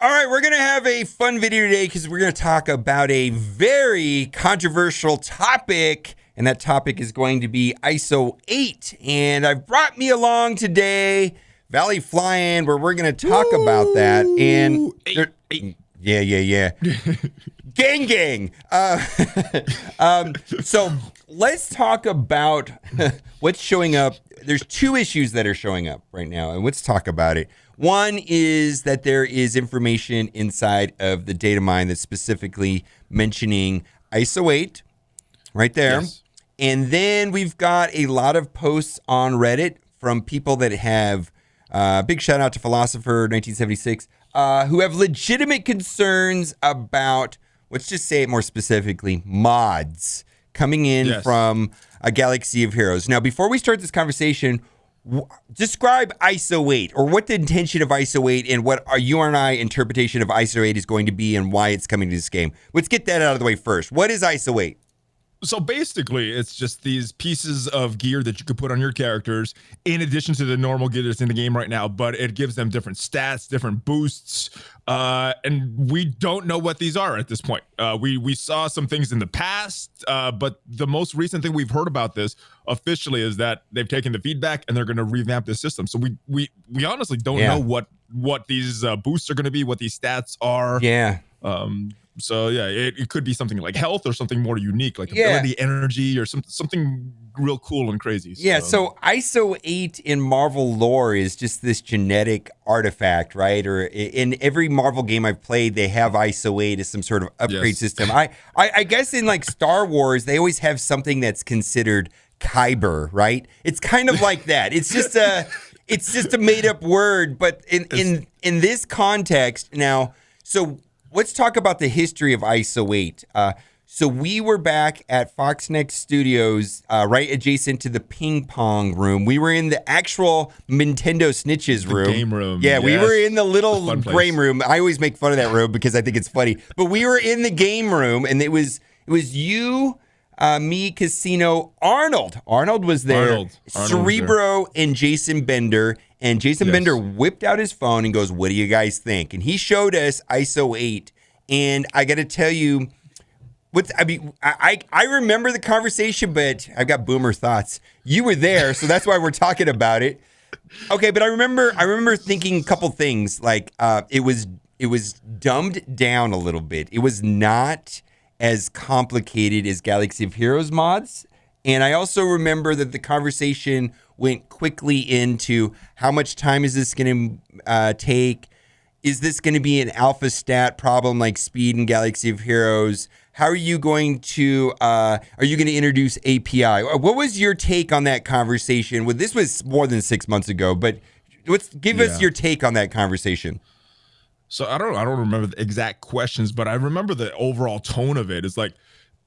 All right, we're going to have a fun video today because we're going to talk about a very controversial topic, and that topic is going to be ISO-8. And I've brought me along today, Valley Flying, where we're going to talk about that. And yeah. Gang. So let's talk about what's showing up. There's two issues that are showing up right now, and let's talk about it. One is that there is information inside of the data mine that's specifically mentioning ISO-8 right there. Yes. And then we've got a lot of posts on Reddit from people that have, big shout out to Philosopher 1976, who have legitimate concerns about, let's just say it more specifically, mods coming in from a Galaxy of Heroes. Now, before we start this conversation, describe ISO-8, or what the intention of ISO-8 and what our you and I interpretation of ISO-8 is going to be and why it's coming to this game. Let's get that out of the way first. What is ISO-8? So basically, it's just these pieces of gear that you could put on your characters in addition to the normal gear that's in the game right now, but it gives them different stats, different boosts, and we don't know what these are at this point. We saw some things in the past, but the most recent thing we've heard about this officially is that they've taken the feedback and they're going to revamp the system. So we honestly don't know what these boosts are going to be, what these stats are. Yeah. So yeah, it could be something like health or something more unique, like ability, energy, or something real cool and crazy. So ISO-8 in Marvel lore is just this genetic artifact, right? Or in every Marvel game I've played, they have ISO-8 as some sort of upgrade system. I guess in like Star Wars, they always have something that's considered Kyber, right? It's kind of like that. It's just a made up word, but in this context now, so let's talk about the history of ISO-8. So we were back at Fox Next Studios, right adjacent to the ping pong room. We were in the actual Nintendo Snitches room. Game room. Yeah, we were in the little game room. I always make fun of that room because I think it's funny. But we were in the game room, and it was you, me, Casino, Arnold. Arnold was there. Cerebro and Jason Bender. And Jason Bender whipped out his phone and goes, "What do you guys think?" And he showed us ISO-8. And I got to tell you, I remember the conversation, but I've got boomer thoughts. You were there, so that's why we're talking about it. Okay, but I remember thinking a couple things. Like it was dumbed down a little bit. It was not as complicated as Galaxy of Heroes mods. And I also remember that the conversation went quickly into how much time is this going to take? Is this going to be an alpha stat problem like speed in Galaxy of Heroes? How are you going to introduce API? What was your take on that conversation? Well, this was more than 6 months ago, but give us your take on that conversation. So I don't remember the exact questions, but I remember the overall tone of it. It's like,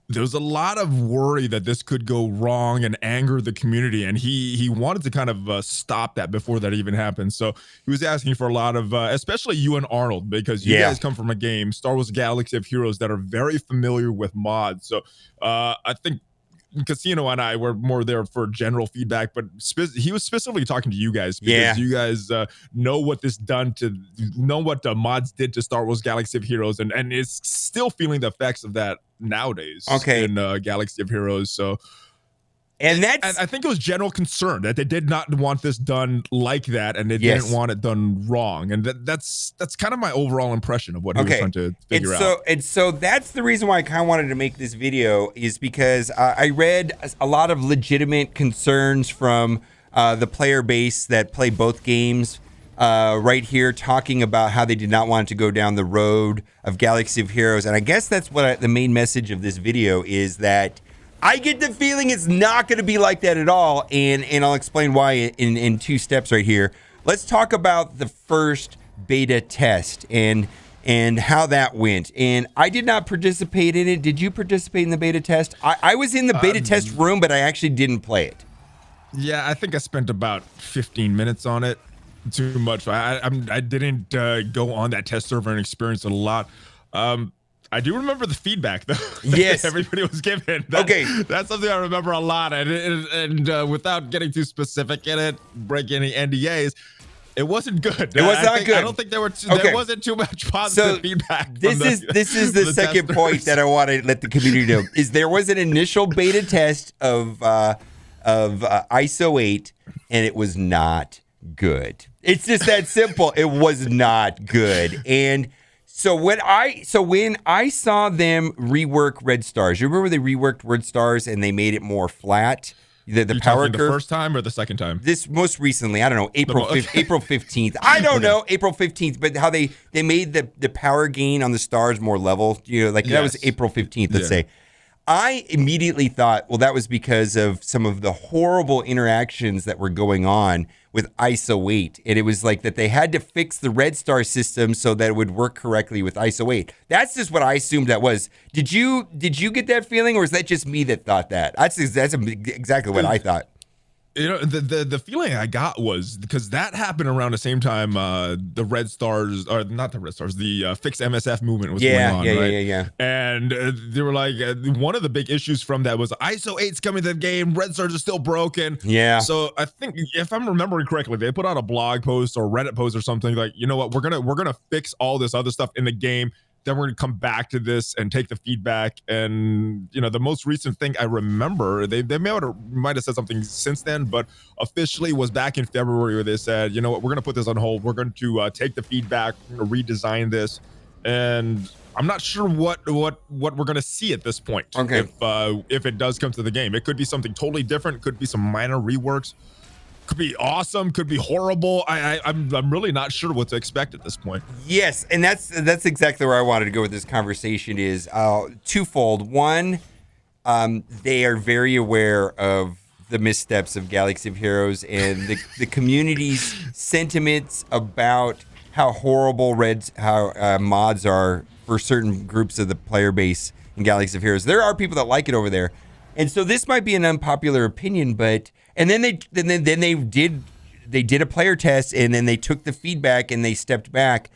there's a lot of worry that this could go wrong and anger the community, and he wanted to kind of stop that before that even happened. So he was asking for a lot of, especially you and Arnold, because you guys come from a game, Star Wars Galaxy of Heroes, that are very familiar with mods. So I think Casino and I were more there for general feedback, but he was specifically talking to you guys because you guys know what the mods did to Star Wars Galaxy of Heroes, and is still feeling the effects of that nowadays in Galaxy of Heroes. So, and I think it was general concern that they did not want this done like that, and they didn't want it done wrong, and that's kind of my overall impression of what he was trying to figure out. And so that's the reason why I kind of wanted to make this video, is because I read a lot of legitimate concerns from the player base that play both games right here, talking about how they did not want to go down the road of Galaxy of Heroes. And I guess that's what the main message of this video is, that I get the feeling it's not going to be like that at all, and I'll explain why in two steps right here. Let's talk about the first beta test and how that went. And I did not participate in it. Did you participate in the beta test? I was in the beta test room, but I actually didn't play it. Yeah, I think I spent about 15 minutes on it. Too much. I didn't go on that test server and experience it a lot. I do remember the feedback though. Yes, everybody was given. That's something I remember a lot. And without getting too specific in it, break any NDAs, It wasn't good. It was not good. I don't think there wasn't too much positive feedback. This is the second point that I want to let the community know is there was an initial beta test of ISO-8, and it was not good. It's just that simple. It was not good. And so when I saw them rework red stars, you remember they reworked red stars and they made it more flat? The power curve. The first time or the second time? This most recently, I don't know, April 15th. I don't know, April 15th, but how they made the power gain on the stars more level. That was April 15th, let's say. I immediately thought, well, that was because of some of the horrible interactions that were going on with ISO-8. And it was like that they had to fix the red star system so that it would work correctly with ISO-8. That's just what I assumed that was. Did you get that feeling, or is that just me that thought that? That's exactly what I thought. The feeling I got was because that happened around the same time the red stars, or not the red stars, the fixed MSF movement was going on, right? Yeah. And they were like, one of the big issues from that was ISO-8's coming to the game, red stars are still broken. Yeah. So I think if I'm remembering correctly, they put out a blog post or Reddit post or something like, you know what, we're gonna fix all this other stuff in the game. Then we're going to come back to this and take the feedback. And, the most recent thing I remember, they might have said something since then, but officially was back in February where they said, you know what, we're going to put this on hold. We're going to take the feedback, we're going to redesign this. And I'm not sure what we're going to see at this point. Okay. If it does come to the game. It could be something totally different. Could be some minor reworks. Could be awesome, could be horrible. I'm really not sure what to expect at this point. Yes, and that's exactly where I wanted to go with this conversation is twofold. One, they are very aware of the missteps of Galaxy of Heroes and the community's sentiments about how horrible mods are for certain groups of the player base in Galaxy of Heroes. There are people that like it over there, and so this might be an unpopular opinion, but. And then they did a player test, and then they took the feedback and they stepped back.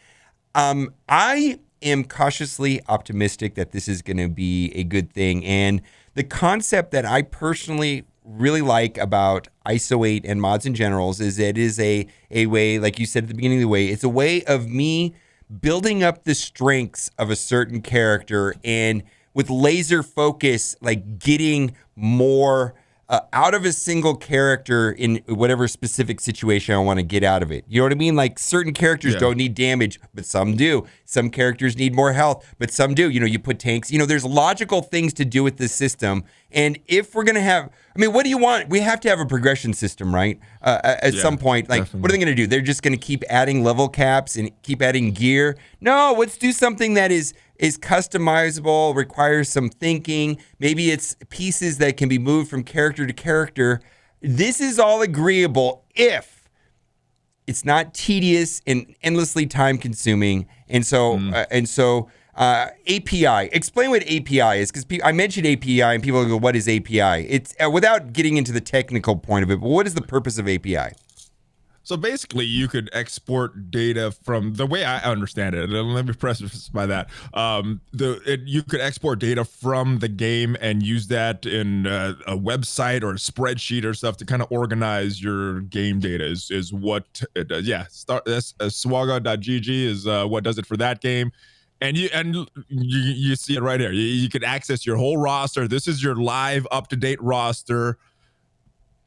I am cautiously optimistic that this is going to be a good thing. And the concept that I personally really like about ISO-8 and mods in general is that it is a way, like you said at the beginning of the way, it's a way of me building up the strengths of a certain character and with laser focus, like getting more out of a single character in whatever specific situation I want to get out of it. You know what I mean? Like certain characters don't need damage, but some do. Some characters need more health, but some do. You put tanks. There's logical things to do with this system. And if we're going to have, what do you want? We have to have a progression system, right? At some point, like, definitely. What are they going to do? They're just going to keep adding level caps and keep adding gear? No, let's do something that is customizable, requires some thinking. Maybe it's pieces that can be moved from character to character. This is all agreeable if it's not tedious and endlessly time consuming. And so, API. Explain what API is, because I mentioned API and people go, "What is API?" It's without getting into the technical point of it. But what is the purpose of API? So basically, you could export data from the way I understand it. And let me preface by that. You could export data from the game and use that in a website or a spreadsheet or stuff to kind of organize your game data. Is what it does. Yeah, Swaga.gg is what does it for that game. And you see it right here. You could access your whole roster. This is your live, up-to-date roster.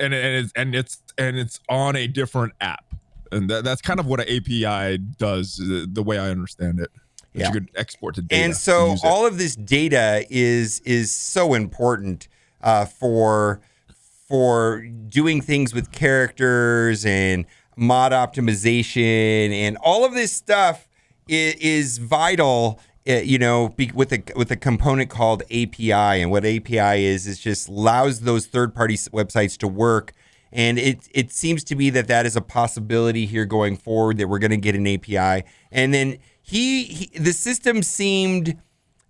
And it's on a different app, and that's kind of what an API does, the way I understand it. You could export the data. And so all of this data is so important for doing things with characters and mod optimization, and all of this stuff is vital. With a component called API, and what API is just allows those third-party websites to work, and it seems to be that is a possibility here going forward, that we're going to get an API. And then the system seemed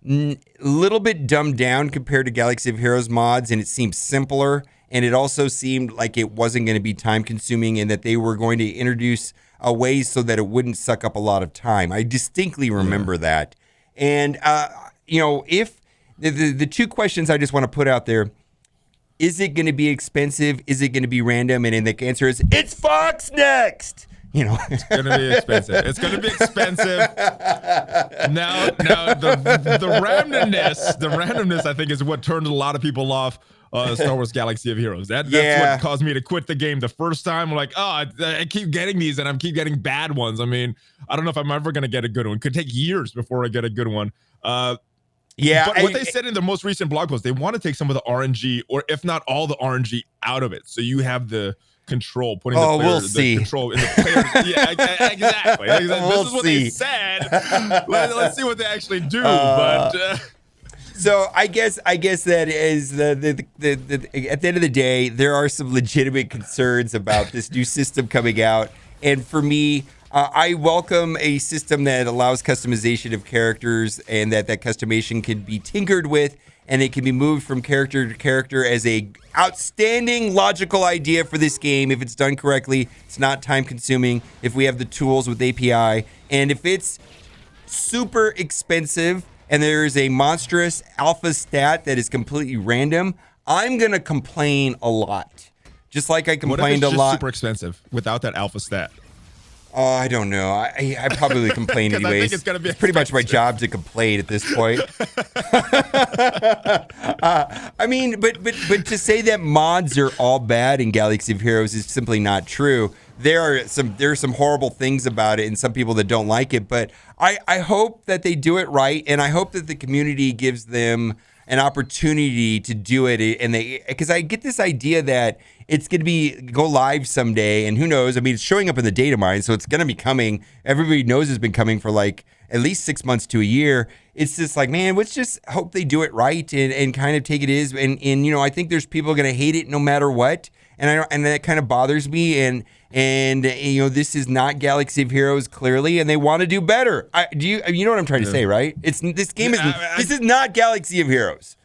a little bit dumbed down compared to Galaxy of Heroes mods, and it seemed simpler, and it also seemed like it wasn't going to be time-consuming, and that they were going to introduce a way so that it wouldn't suck up a lot of time. I distinctly remember that. And, if the two questions I just want to put out there, is it going to be expensive? Is it going to be random? And the answer is, it's Fox next. you know. It's gonna be expensive. It's gonna be expensive. Now the randomness, I think, is what turned a lot of people off Star Wars Galaxy of Heroes. That's what caused me to quit the game the first time. I'm like, oh, I keep getting these, and I keep getting bad ones. I mean, I don't know if I'm ever gonna get a good one. Could take years before I get a good one. But what they said in the most recent blog post, they want to take some of the RNG, or if not all the RNG, out of it, so you have the control, putting the control in the player. Yeah, exactly. We'll this is what see. they said. Let's see what they actually do. So I guess that is the at the end of the day, there are some legitimate concerns about this new system coming out, and for me, I welcome a system that allows customization of characters, and that customization can be tinkered with, and it can be moved from character to character as a outstanding logical idea for this game. If it's done correctly, it's not time consuming. If we have the tools with API, and if it's super expensive and there's a monstrous alpha stat that is completely random, I'm gonna complain a lot. Just like I complained a lot. Super expensive without that alpha stat. Oh, I don't know. I probably complain anyways. I think it's gonna be pretty much my job to complain at this point. I mean, but to say that mods are all bad in Galaxy of Heroes is simply not true. There are some horrible things about it, and some people that don't like it. But I hope that they do it right, and I hope that the community gives them an opportunity to do it, and because I get this idea that it's going to go live someday, and who knows? I mean, it's showing up in the data mine, so it's going to be coming. Everybody knows it's been coming for like at least 6 months to a year. It's just like, man, let's just hope they do it right and kind of take it as, and you know, I think there's people going to hate it no matter what, and that kind of bothers me, and you know, this is not Galaxy of Heroes clearly, and they want to do better. You know what I'm trying to say, right? This is not Galaxy of Heroes.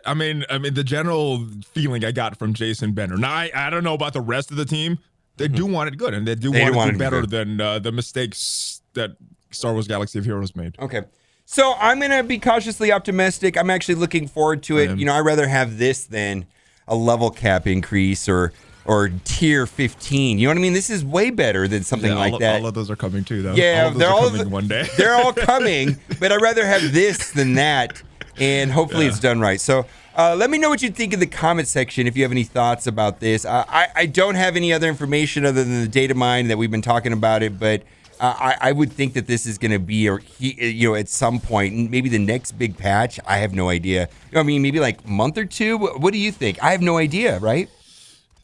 I mean, the general feeling I got from Jason Bender. Now, I don't know about the rest of the team. They do want it good, and they do want it to be better than the mistakes that Star Wars Galaxy of Heroes made. Okay. So I'm going to be cautiously optimistic. I'm actually looking forward to it. You know, I'd rather have this than a level cap increase or tier 15. You know what I mean? This is way better than something like that. All of those are coming too, though. Yeah, they're all coming one day. They're all coming, but I'd rather have this than that. And hopefully it's done right. So let me know what you think in the comment section if you have any thoughts about this. I don't have any other information other than the data mine that we've been talking about it, but I would think that this is going to be, at some point, maybe the next big patch. I have no idea. I mean, maybe like a month or two. What do you think? I have no idea, right?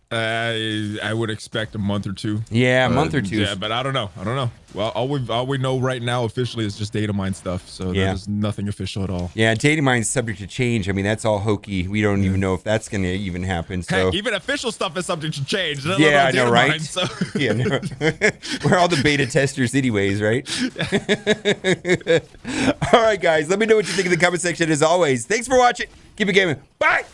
I would expect a month or two. Yeah, a month or two. Yeah, but I don't know. Well, all we know right now officially is just data mine stuff. So there's nothing official at all. Yeah, data mine's subject to change. I mean, that's all hokey. We don't even know if that's going to even happen. So heck, even official stuff is subject to change. Yeah, I know, right? Yeah, no. We're all the beta testers anyways, right? All right, guys. Let me know what you think in the comment section. As always, thanks for watching. Keep it gaming. Bye.